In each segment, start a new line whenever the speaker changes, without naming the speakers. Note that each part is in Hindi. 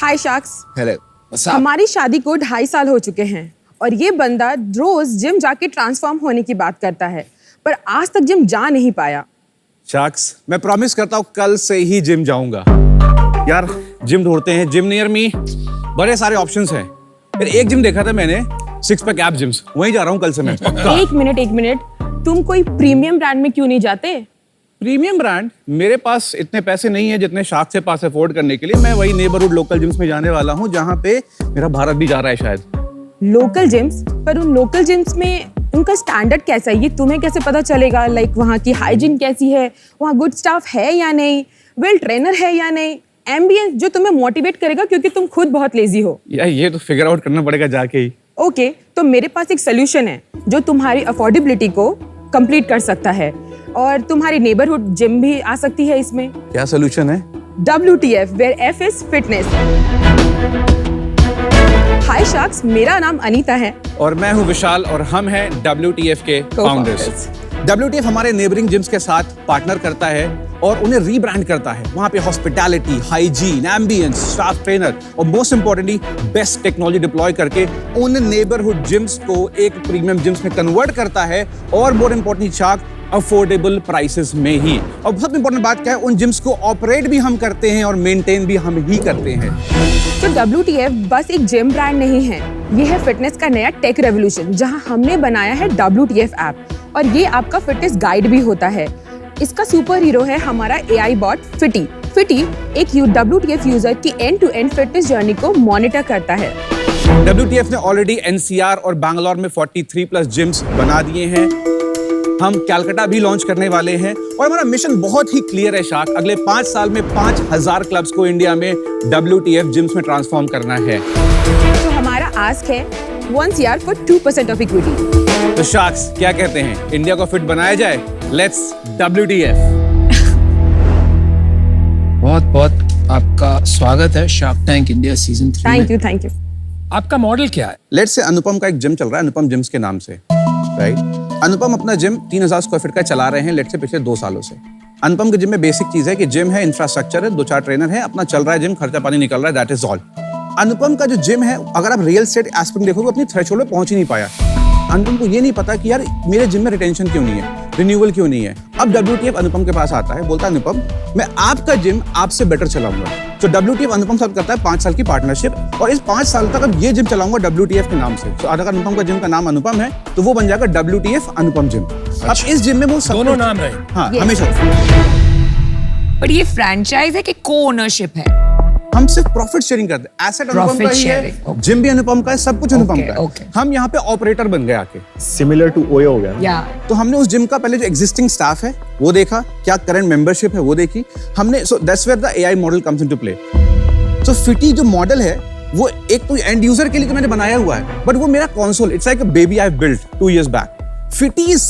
हाय शाक्स।
हेलो।
हमारी शादी को 2.5 साल हो चुके हैं और ये बंदा रोज जिम जाके ट्रांसफॉर्म होने की बात करता है, पर आज तक जिम जा नहीं पाया।
शाक्स, मैं प्रॉमिस करता हूँ कल से ही जिम जाऊंगा। यार जिम ढूंढते हैं, जिम नियर मी बड़े सारे ऑप्शंस हैं। फिर एक जिम देखा था मैंने, 6 पैक एप जिम्स, वहीं जा रहा हूँ कल से मैं।
एक मिनट, तुम कोई प्रीमियम ब्रांड में क्यों नहीं जाते?
Premium brand? मेरे पास इतने पैसे नहीं है जितने शाक्स के पास अफोर्ड करने के लिए। मैं वही नेबरहुड लोकल जिम्स में जाने वाला हूँ जहाँ पे मेरा भारत भी जा रहा है शायद।
Local gyms? पर उन लोकल जिम्स में उनका स्टैंडर्ड कैसा है ये तुम्हें कैसे पता चलेगा? लाइक वहाँ की हाइजीन कैसी है, वहाँ गुड स्टाफ है या नहीं, वेल ट्रेनर है या नहीं, एम्बियंस जो तुम्हें मोटिवेट करेगा क्योंकि तुम खुद बहुत लेजी हो।
यार ये तो फिगर आउट करना पड़ेगा जाके ही।
ओके, तो मेरे पास एक सोल्यूशन है जो तुम्हारी अफोर्डेबिलिटी को कंप्लीट कर सकता है और तुम्हारी नेबरहुड जिम भी आ सकती है इसमें।
क्या सोल्यूशन है?
WTF, where F is fitness। Hi sacks, मेरा नाम अनीता है
और मैं हूँ विशाल और हम हैं WTF के फाउंडर्स। WTF हमारे नेबरिंग जिम्स के साथ पार्टनर करता है और उन्हें रीब्रांड करता है। वहाँ पे hospitality, hygiene, ambience, staff trainer और most importantly best technology deploy करके उन नेबरहुड जिम्स को एक प्रीमियम जिम्स में कन्वर्ट करता है और मोर इंपॉर्टेंटली शाक अफोर्डेबल प्राइसेस में ही। और बहुत इंपॉर्टेंट बात क्या है, उन जिम्स को ऑपरेट भी हम करते हैं और मेंटेन भी हम ही करते हैं।
तो WTF बस एक जिम ब्रांड नहीं है, ये है फिटनेस का नया टेक रेवोल्यूशन जहां हमने बनाया है WTF ऐप और ये आपका फिटनेस गाइड भी होता है। इसका सुपर हीरो है हमारा AI बॉट फिटी। फिटी एक WTF यूजर की end to end fitness journey को मॉनिटर करता है।
WTF ने ऑलरेडी NCR और बैंगलोर में 43+ जिम्स बना दिए हैं। हम कलकत्ता भी लॉन्च करने वाले हैं और हमारा मिशन बहुत ही क्लियर है शाक। अगले 5 साल में 5000 क्लब्स को इंडिया में WTF जिम्स में ट्रांसफॉर्म करना है।
तो हमारा आस्क है 1 CR for 2% ऑफ इक्विटी।
तो शाक्स क्या कहते हैं, इंडिया को फिट बनाया जाए? Let's WTF।
बहुत बहुत आपका स्वागत है शार्क टैंक इंडिया सीजन 3 में।
Thank you.
आपका मॉडल क्या है?
लेट्स से अनुपम का एक जिम चल रहा है, अनुपम जिम्स के नाम से, राइट? अनुपम अपना जिम 3000 स्क्वायर फीट का चला रहे हैं लेट्स से पिछले 2 सालों से। अनुपम के जिम में बेसिक चीज है कि जिम है, इंफ्रास्ट्रक्चर है, 2-4 ट्रेनर है, अपना चल रहा है जिम, खर्चा पानी निकल रहा है, दैट इज ऑल। अनुपम का जो जिम है, अगर आप रियल एस्टेट एस्पेक्ट देखोगे, अपनी थ्रेशोल्ड पे पहुंच ही नहीं पाया। अनुपम को ये नहीं पता कि यार मेरे जिम में रिटेंशन क्यों नहीं है, रिन्यूअल क्यों नहीं है। अब WTF अनुपम के पास आता है, बोलता है अनुपम मैं आपका जिम आपसे बेटर चलाऊंगा। तो WTF अनुपम साथ करता है 5 साल की पार्टनरशिप और इस 5 साल तक अब ये जिम चलाऊंगा WTF के नाम से। तो अगर अनुपम का जिम का नाम अनुपम है तो वो बन जाएगा WTF अनुपम जिम। अब इस जिम में वो
दोनों नाम रहे।
हाँ, हमेशा।
पर ये फ्रैंचाइज है कि को ओनरशिप है?
हम सिर्फ प्रॉफिट शेयरिंग करते हैं। एसेट अनुपम का ही है, जिम भी अनुपम का है, सब कुछ अनुपम का है। हम यहाँ पे ऑपरेटर बन गए आके।
सिमिलर टू ओयो हो गया।
या
तो हमने उस जिम का पहले जो एग्जिस्टिंग स्टाफ है वो देखा, क्या करंट मेंबरशिप है वो देखी हमने। So that's where the AI model comes into play. So फिटी जो मॉडल है वो एक तो एंड यूजर के लिए तो मैंने बनाया हुआ है, बट वो मेरा console, it's like a baby I built 2 years back. फिटी इज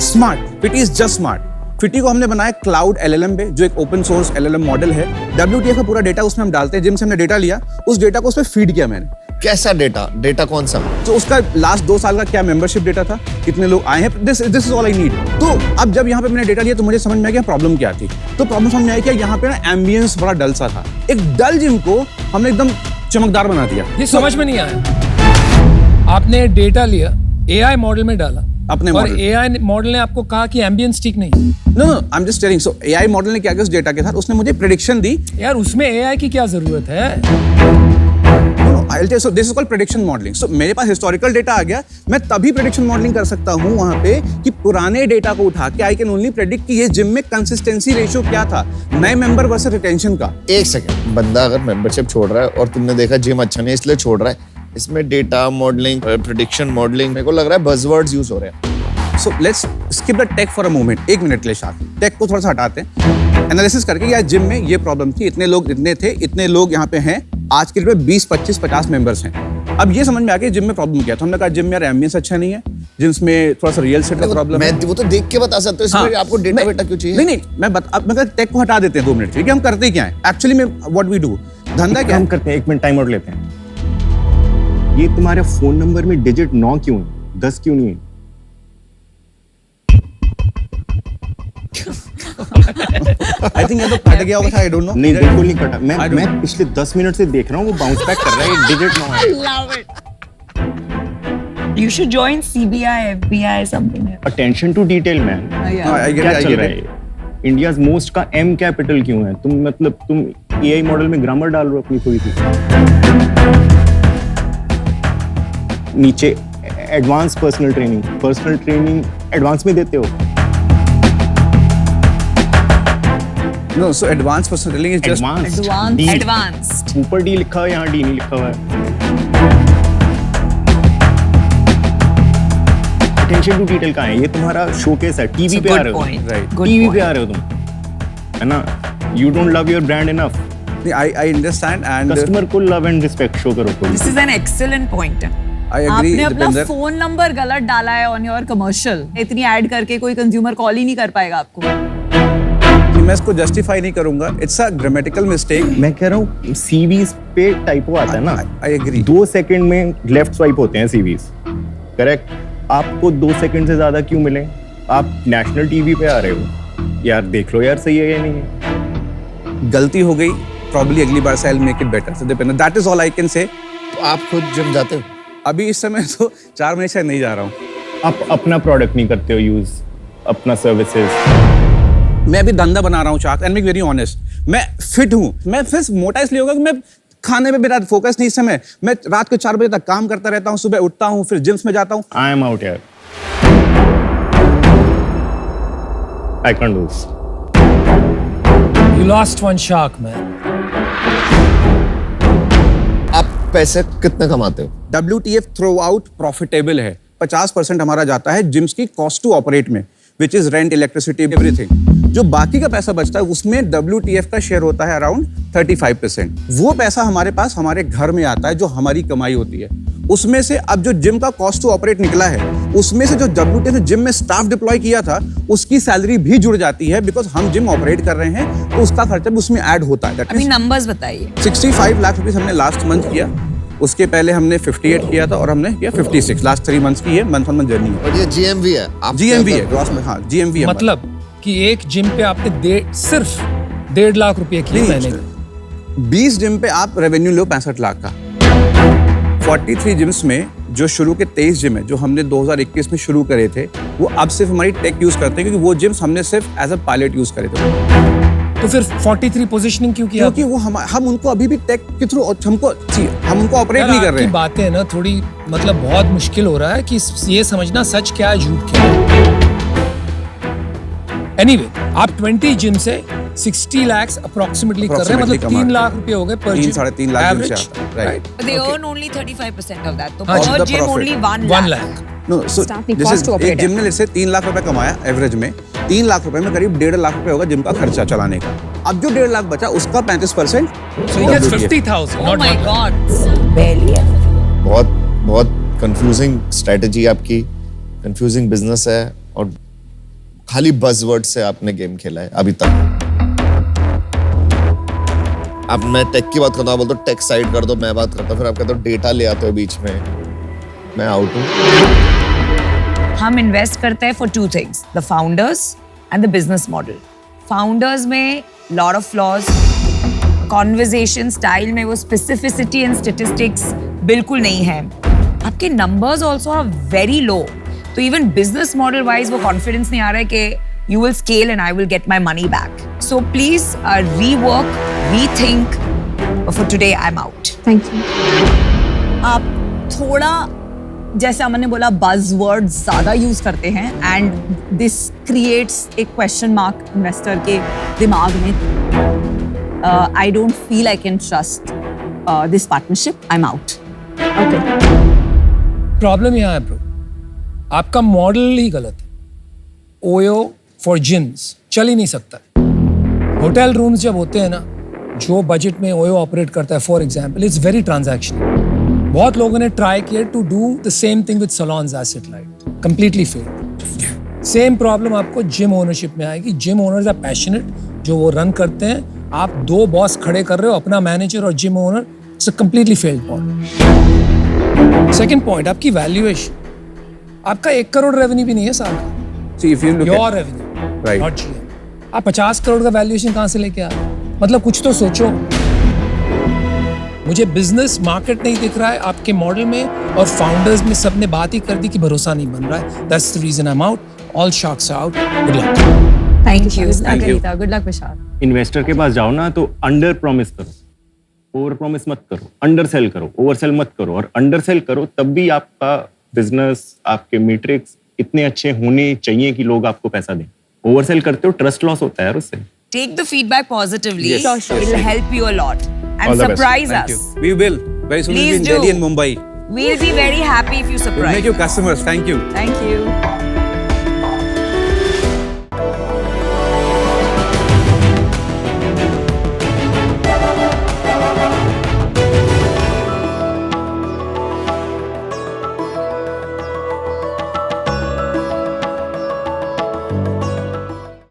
स्मार्ट, फिटी इज जस्ट स्मार्ट। फिटी को हमने बनाया क्लाउड LLM पे, जो एक ओपन सोर्स LLM मॉडल है। WTF का पूरा डेटा उसमें हम डालते हैं। जिम से हमने डेटा लिया, उस डेटा को उसमें फीड किया मैंने।
कैसा डेटा? डेटा कौन सा?
तो उसका लास्ट 2 साल का क्या मेंबरशिप डेटा था, कितने लोग आए हैं, this is all I need. तो अब जब यहाँ पे मैंने डेटा लिया तो मुझे समझ में आया प्रॉब्लम क्या थी। तो प्रॉब्लम समझ में आई कि यहाँ पे ना एम्बियंस बड़ा डल सा था। एक डल जिम को हमने एकदम चमकदार बना दिया।
ये समझ में नहीं आया। आपने डेटा लिया, AI मॉडल में डाला
अपने
और
मॉडल।
AI मॉडल ने आपको कहा कि एम्बियंस ठीक नहीं।
No, I am just telling. So AI model ने क्या किया उस डेटा के साथ, उसने मुझे प्रेडिक्शन दी।
यार उसमें AI की क्या जरूरत है?
I'll tell you, so this is called prediction modeling. So मेरे पास हिस्टोरिकल डेटा आ गया, मैं तभी प्रेडिक्शन मॉडलिंग कर सकता हूँ वहाँ पे कि पुराने डेटा को उठा के आई कैन ओनली प्रेडिक्ट कि ये जिम में कंसिस्टेंसी रेशियो क्या था, नए मेंबर वर्सेस रिटेंशन का।
एक सेकंड, बंदा अगर मेंबरशिप छोड़ रहा है और तुमने देखा जिम अच्छा नहीं इसलिए छोड़ रहा है, इसमें डेटा मॉडलिंग, प्रेडिक्शन मॉडलिंग, मेरे को लग रहा है बज़वर्ड्स यूज हो रहे हैं।
So let's skip the tech for a moment. 1 minute के लिए शायद टेक को थोड़ा सा हटाते हैं, एनालिसिस करके यार जिम में ये प्रॉब्लम थी, इतने लोग इतने थे, इतने लोग यहाँ पे हैं, आज के लिए 20, 25, 50 मेंबर्स हैं। अब ये समझ में आ गया जिम में प्रॉब्लम क्या था। हमने कहा जिम में यार एम्बियंस अच्छा नहीं है, जिम्स में थोड़ा सा रियल सेट का प्रॉब्लम है।
मैं वो तो देख के बता सकता हूँ, इसमें आपको डेटा वेटा क्यों चाहिए?
नहीं, मैं टेक को हटा देते हैं 2 मिनट के, कि हम करते क्या है एक्चुअली में, व्हाट वी डू, धंधा क्या
हम करते हैं। 1 मिनट टाइम आउट लेते हैं। ये तुम्हारे फोन नंबर में डिजिट 9 क्यों है, 10 क्यों नहीं है?
आई थिंक ये तो कट गया होगा, आई डोंट नो।
नहीं बिल्कुल नहीं कटा,
I don't
मैं पिछले 10 मिनट से देख रहा हूँ वो बाउंस बैक कर रहा है, डिजिट 9 है।
Love it. You should join CBI, FBI, something.
Attention to detail man.
I
क्या चल
गेट
रहा
इट।
है? इंडियाज मोस्ट का एम कैपिटल क्यों है? तुम एआई मॉडल में ग्रामर डाल रहे हो अपनी थोड़ी सी। नीचे एडवांस पर्सनल ट्रेनिंग एडवांस में देते हो।
No, so advance personal training is just
Advanced.
ऊपर डी लिखा हुआ है, यहाँ डी नहीं लिखा हुआ है। अटेंशन टू डिटेल कहाँ है? ये तुम्हारा शोकेस है, टीवी पे आ रहे हो,
राइट,
टीवी पे आ रहे हो तुम, है ना? You don't love your brand enough.
I understand and
customer को लव एंड रिस्पेक्ट शो करो थोड़ी।
This is an excellent point.
I agree
आपने अपना
दीपेंद्र।
फोन नंबर गलत डाला है ऑन योर कमर्शियल। इतनी ऐड करके कोई कंज्यूमर कॉल ही नहीं कर पाएगा आपको।
मैं इसको जस्टिफाई नहीं करूंगा, इट्स अ ग्रामेटिकल मिस्टेक।
मैं कह रहा हूँ सीवीज पे टाइपो आता है ना,
आई एग्री।
2 सेकंड में लेफ्ट स्वाइप होते हैं सीवीज, करेक्ट? आपको 2 सेकंड से ज्यादा क्यों मिले? आप नेशनल टीवी पे आ रहे हो यार, देख लो यार सही है या नहीं है।
गलती हो गई, प्रॉब्ली अगली बार से I will make it better. So Deepinder, that is all I can say.
तो आप खुद जिम जाते हो?
अभी इस समय तो 4 महीने से नहीं जा रहा हूँ।
आप अपना प्रोडक्ट नहीं करते हो यूज, अपना सर्विसेज।
मैं अभी धंधा बना रहा हूँ चाक, एंड बी वेरी ऑनेस्ट, मैं फिट हूँ। मैं फिर मोटा इसलिए होगा कि मैं खाने पे मेरा फोकस नहीं इस समय। मैं रात को 4 बजे तक काम करता रहता हूँ, सुबह उठता हूँ, फिर जिम्स में जाता हूँ।
आई एम आउट यार, I can do this.
You lost one shark, man.
आप पैसे कितने कमाते हो?
WTF थ्रू आउट प्रॉफिटेबल है। 50% हमारा जाता है जिम्स की कॉस्ट टू ऑपरेट में, which is rent, electricity, everything. जो बाकी का पैसा बचता है उसमें WTF का शेयर होता है अराउंड 35%। वो पैसा हमारे पास हमारे घर में आता है, जो हमारी कमाई होती है। उसमें से अब जो जिम का कॉस्ट टू ऑपरेट निकला है, उसमें से जो WTF ने जिम में स्टाफ डिप्लॉय किया था, उसकी सैलरी भी जुड़ जाती है, बिकॉज हम जिम ऑपरेट कर रहे हैं, तो उसका खर्चा भी उसमें ऐड होता है।
अभी numbers बताइए।
65 लाख रुपीस हमने लास्ट मंथ किया, उसके पहले हमने 58 किया था, और हमने किया 56 लास्ट 3 मंथ्स की। ये मंथ ऑन मंथ जर्नी है।
और ये GMV है? आप
GMV है, ग्रॉस में। हाँ, GMV है।
मतलब कि एक जिम पे आपने सिर्फ 1.5 लाख रुपए की महीने के।
20 जिम पे आप रेवेन्यू लो 65 लाख का। 43 जिम्स में जो शुरू के 23 जिम है, जो हमने 2021 में शुरू करे थे, वो अब सिर्फ हमारी टेक यूज करते हैं, क्योंकि वो जिम्स हमने सिर्फ एज अ पायलट यूज करे थे।
तो फिर 43 पोजीशनिंग क्यों किया?
क्योंकि वो हम उनको अभी भी टेक के थ्रू हम उनको ऑपरेट नहीं कर रहे हैं।
बातें ना थोड़ी मतलब बहुत मुश्किल हो रहा है कि ये समझना सच क्या है झूठ क्या है। एनीवे, आप 20 जिम से 60 lakhs अप्रोक्सीमेटली कर रहे हैं, मतलब 3 लाख रुपए हो गए पर जिम।
3-3.5 लाख जिम से आता है, right.
But they earn only 35% of that. तो
हाँ,
per
the
gym
profit.
only 1
1
lakh.
Lakh.
No, so
Starting
this
cost
is
to operate
एक जिम ने जैसे 3 लाख रुपए कमाया एवरेज में, 3 लाख रुपए में करीब 1.5 लाख रुपए होगा जिम का खर्चा चलाने का। अब जो 1.5 लाख बचा, उसका 35%
So he gets 50,000,
Oh
not
my
1 lakh.
God. Barely.
बहुत कंफ्यूजिंग स्ट्रेटजी आपकी, कंफ्यूजिंग बिजनेस है, और खाली बज़वर्ड से आपने गेम खेला है अभी तक। अब मैं टेक की बात करता हूँ, बोलते टेक साइड कर दो, मैं बात करता हूँ, फिर आप कहते हो डेटा ले आते हो बीच में, मैं आउट हूँ।
हम इन्वेस्ट करते हैं for 2 things, the founders and the business model. Founders में lot of flaws, conversation style में वो specificity and statistics बिल्कुल नहीं है। आपके numbers also are very low. तो even business model wise वो confidence नहीं आ रहा है कि you will scale and I will get my money back. So please rework, rethink. But for today I'm out.
Thank you.
आप थोड़ा, जैसे अमन ने बोला, बज़वर्ड ज्यादा यूज करते हैं, एंड दिस क्रिएट्स एक क्वेश्चन मार्क इन्वेस्टर के दिमाग में। I don't feel I can trust this partnership, I am out.
Okay,
problem यहाँ है ब्रो, आपका मॉडल ही गलत है। ओयो फॉर जिम्स चल ही नहीं सकता। होटल रूम्स जब होते हैं ना, जो बजट में ओयो ऑपरेट करता है, for example, it's very transactional. बहुत लोगों ने ट्राई किया to do the same thing with salons asset light, completely fail. Same problem आपको जिम ओनरशिप में आएगी। जिम ओनर्स आर पैशनेट, जो वो रन करते हैं। आप 2 बॉस खड़े कर रहे हो, अपना मैनेजर और gym owner, it's a completely failed model. Second point, आपकी वैल्यूएशन। आपका 1 करोड़ रेवेन्यू भी नहीं है साल का।
See, if you look
your
at
revenue,
Right.
Not GM. आप 50 करोड़ का वैल्यूएशन कहाँ से लेके आ रहे हो? मतलब कुछ तो सोचो। मुझे बिजनेस मार्केट नहीं दिख रहा है आपके मॉडल में, और फाउंडर्स में सबने बात ही कर दी कि भरोसा नहीं बन रहा है। That's the reason I am out. All sharks out. Good luck.
Thank you
Thank you.
Good luck Vishal.
Investor के पास जाओ ना तो अंडर प्रॉमिस करो, ओवर प्रॉमिस मत करो, अंडर सेल करो, ओवर सेल मत करो। और अंडर सेल करो तब भी आपका बिजनेस, आपके मैट्रिक्स इतने अच्छे होने चाहिए कि लोग आपको पैसा दें। ओवर सेल करते हो ट्रस्ट लॉस होता है यार उससे।
Take the feedback positively.
Yes, Sure, sure.
It'll help you a lot.
All
And
the best.
surprise
Thank
us.
you. We will. Very soon we'll be
Please
in
do.
Delhi and Mumbai.
We'll be very happy if you
We'll
surprise
make you customers. Thank you.
Thank you.